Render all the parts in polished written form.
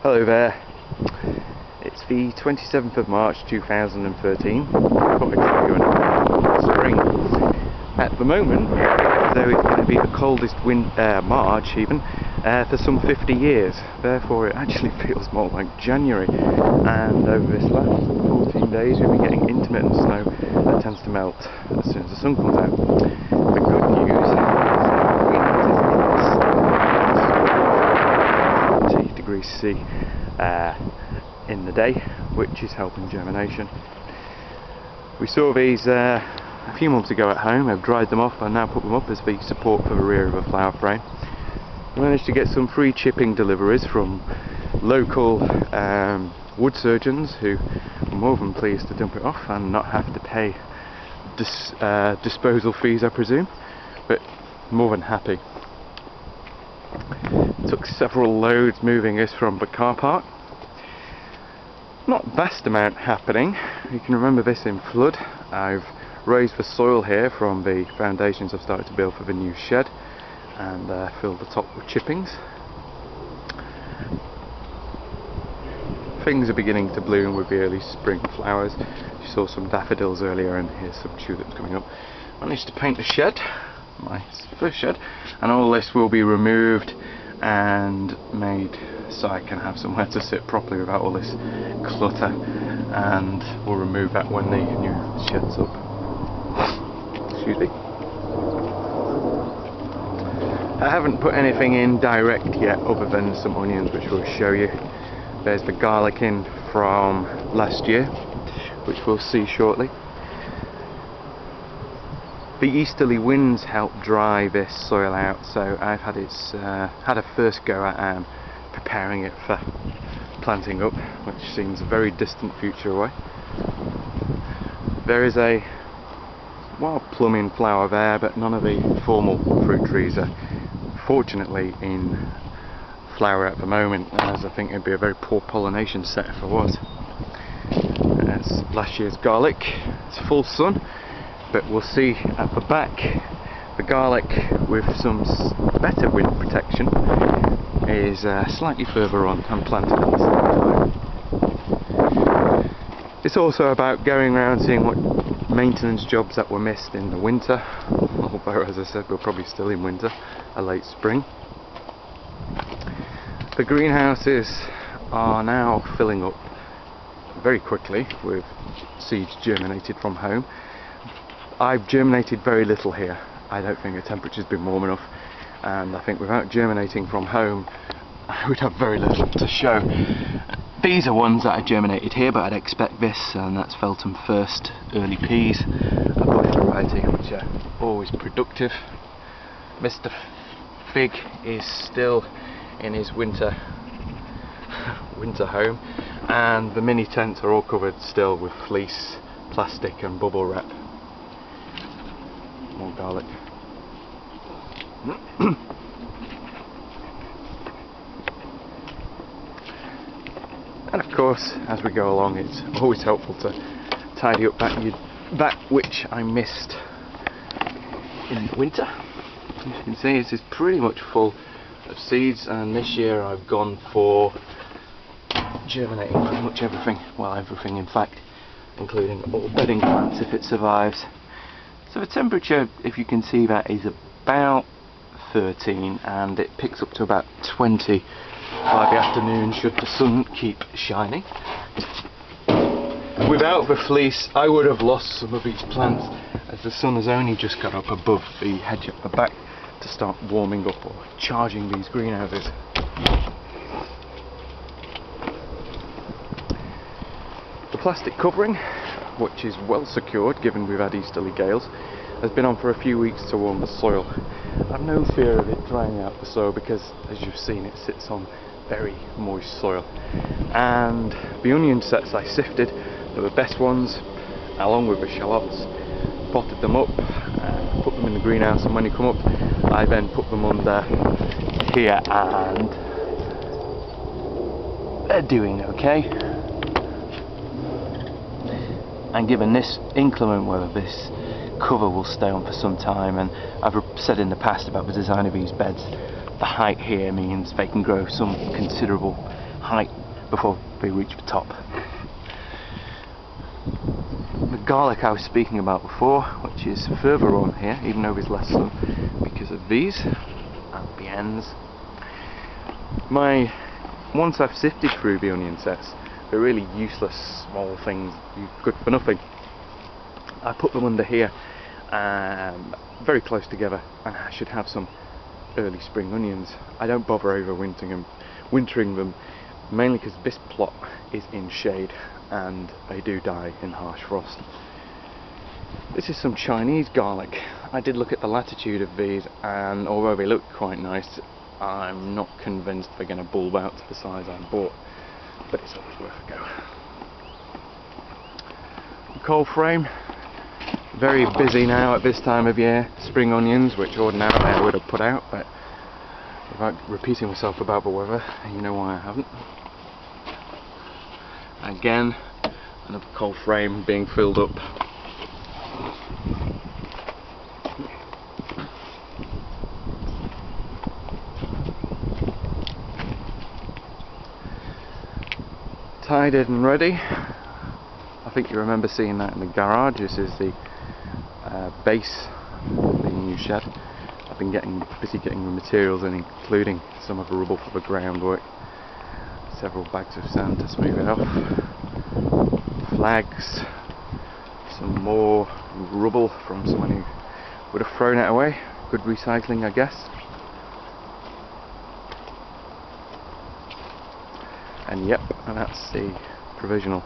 Hello there, it's the 27th of March 2013. Thought I'd give you an spring. At the moment, though it's going to be the coldest March even, for some 50 years, therefore it actually feels more like January, and over this last 14 days we've been getting intermittent snow that tends to melt as soon as the sun comes out. The good news is 20 degrees C in the day, which is helping germination. We saw these a few months ago at home. I've dried them off and now put them up as the support for the rear of a flower frame. I managed to get some free chipping deliveries from local wood surgeons who were more than pleased to dump it off and not have to pay disposal fees, I presume, but more than happy. It took several loads moving this from the car park. Not vast amount happening. You can remember this in flood. I've raised the soil here from the foundations I've started to build for the new shed and filled the top with chippings. Things are beginning to bloom with the early spring flowers. You saw some daffodils earlier and here's some tulips coming up. Managed to paint the shed, my first shed, and all this will be removed and made so I can have somewhere to sit properly without all this clutter, and we'll remove that when the new shed's up. Excuse me. I haven't put anything in direct yet other than some onions, which we'll show you. There's the garlic in from last year, which we'll see shortly. The easterly winds help dry this soil out, so I've had a first go at preparing it for planting up, which seems a very distant future away. There is a wild plum in flower there, but none of the formal fruit trees are fortunately in flower at the moment, as I think it'd be a very poor pollination set if it was. That's last year's garlic. It's full sun, but we'll see at the back the garlic with some better wind protection is slightly further on and planted at the same time. It's also about going around seeing what maintenance jobs that were missed in the winter, although as I said we're probably still in winter, a late spring. The greenhouses are now filling up very quickly with seeds germinated from home. I've germinated very little here. I don't think the temperature's been warm enough, and I think without germinating from home I would have very little to show. These are ones that I germinated here, but I'd expect this, and that's Feltham First Early Peas, a bush variety which are always productive. Mr. Fig is still in his winter home, and the mini tents are all covered still with fleece, plastic and bubble wrap. More garlic. And of course, as we go along, it's always helpful to tidy up that which I missed in the winter. As you can see, this is pretty much full of seeds, and this year I've gone for germinating pretty much everything, well everything in fact, including all bedding plants if it survives. So the temperature, if you can see that, is about 13 and it picks up to about 20 by the afternoon should the sun keep shining. Without the fleece I would have lost some of these plants, as the sun has only just got up above the hedge at the back to start warming up or charging these greenhouses. The plastic covering, which is well secured given we've had easterly gales, has been on for a few weeks to warm the soil. I've no fear of it drying out the soil because, as you've seen, it sits on very moist soil. And the onion sets I sifted, they're the best ones, along with the shallots, potted them up, put them in the greenhouse, and when they come up I then put them under here, and they're doing okay. And given this inclement weather, this cover will stay on for some time, and I've said in the past about the design of these beds, the height here means they can grow some considerable height before they reach the top. The garlic I was speaking about before, which is further on here, even though there's less sun because of these at the ends. Once I've sifted through the onion sets, they're really useless small things, good for nothing. I put them under here, very close together, and I should have some early spring onions. I don't bother wintering them, mainly because this plot is in shade and they do die in harsh frost. This is some Chinese garlic. I did look at the latitude of these, and although they look quite nice, I'm not convinced they're going to bulb out to the size I bought, but it's always worth a go. The cold frame, very busy now at this time of year. Spring onions, which ordinarily I would have put out, but without repeating myself about the weather, you know why I haven't. Again, another cold frame being filled up. Tidied and ready. I think you remember seeing that in the garage. This is the base of the new shed. I've been busy getting the materials in, including some of the rubble for the groundwork, several bags of sand to smooth it off, flags, some more rubble from someone who would have thrown it away. Good recycling, I guess. And yep, and that's the provisional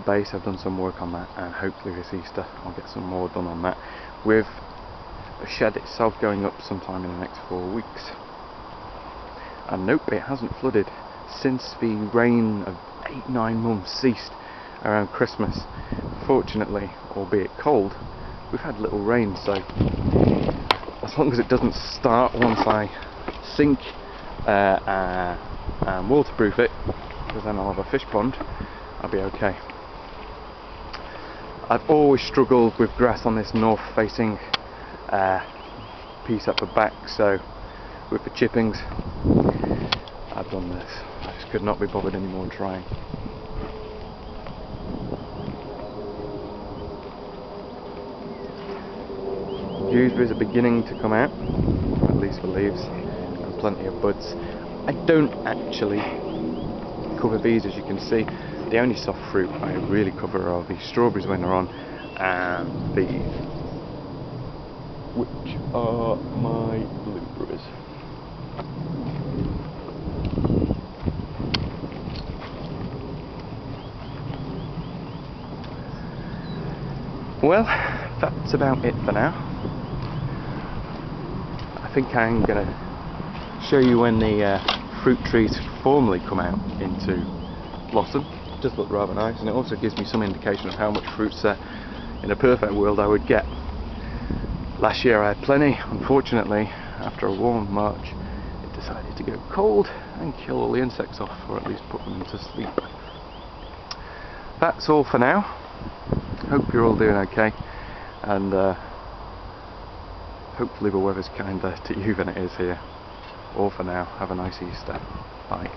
base. I've done some work on that, and hopefully this Easter I'll get some more done on that, with the shed itself going up sometime in the next 4 weeks. And nope, it hasn't flooded since the rain of 8-9 months ceased around Christmas. Fortunately, albeit cold, we've had little rain, so as long as it doesn't start once I sink and waterproof it, because then I'll have a fish pond, I'll be okay. I've always struggled with grass on this north facing piece at the back, so with the chippings I've done this. I just could not be bothered anymore trying. Gooseberries are beginning to come out, at least the leaves, and plenty of buds. I don't actually cover these, as you can see. The only soft fruit I really cover are the strawberries when they're on, and these, which are my blueberries. Well, that's about it for now. I think I'm going to show you when the fruit trees formally come out into blossom. It does look rather nice, and it also gives me some indication of how much fruit in a perfect world I would get. Last year I had plenty. Unfortunately, after a warm March, it decided to go cold and kill all the insects off, or at least put them to sleep. That's all for now. Hope you're all doing okay, and hopefully the weather's kinder to you than it is here. All for now. Have a nice Easter. Bye.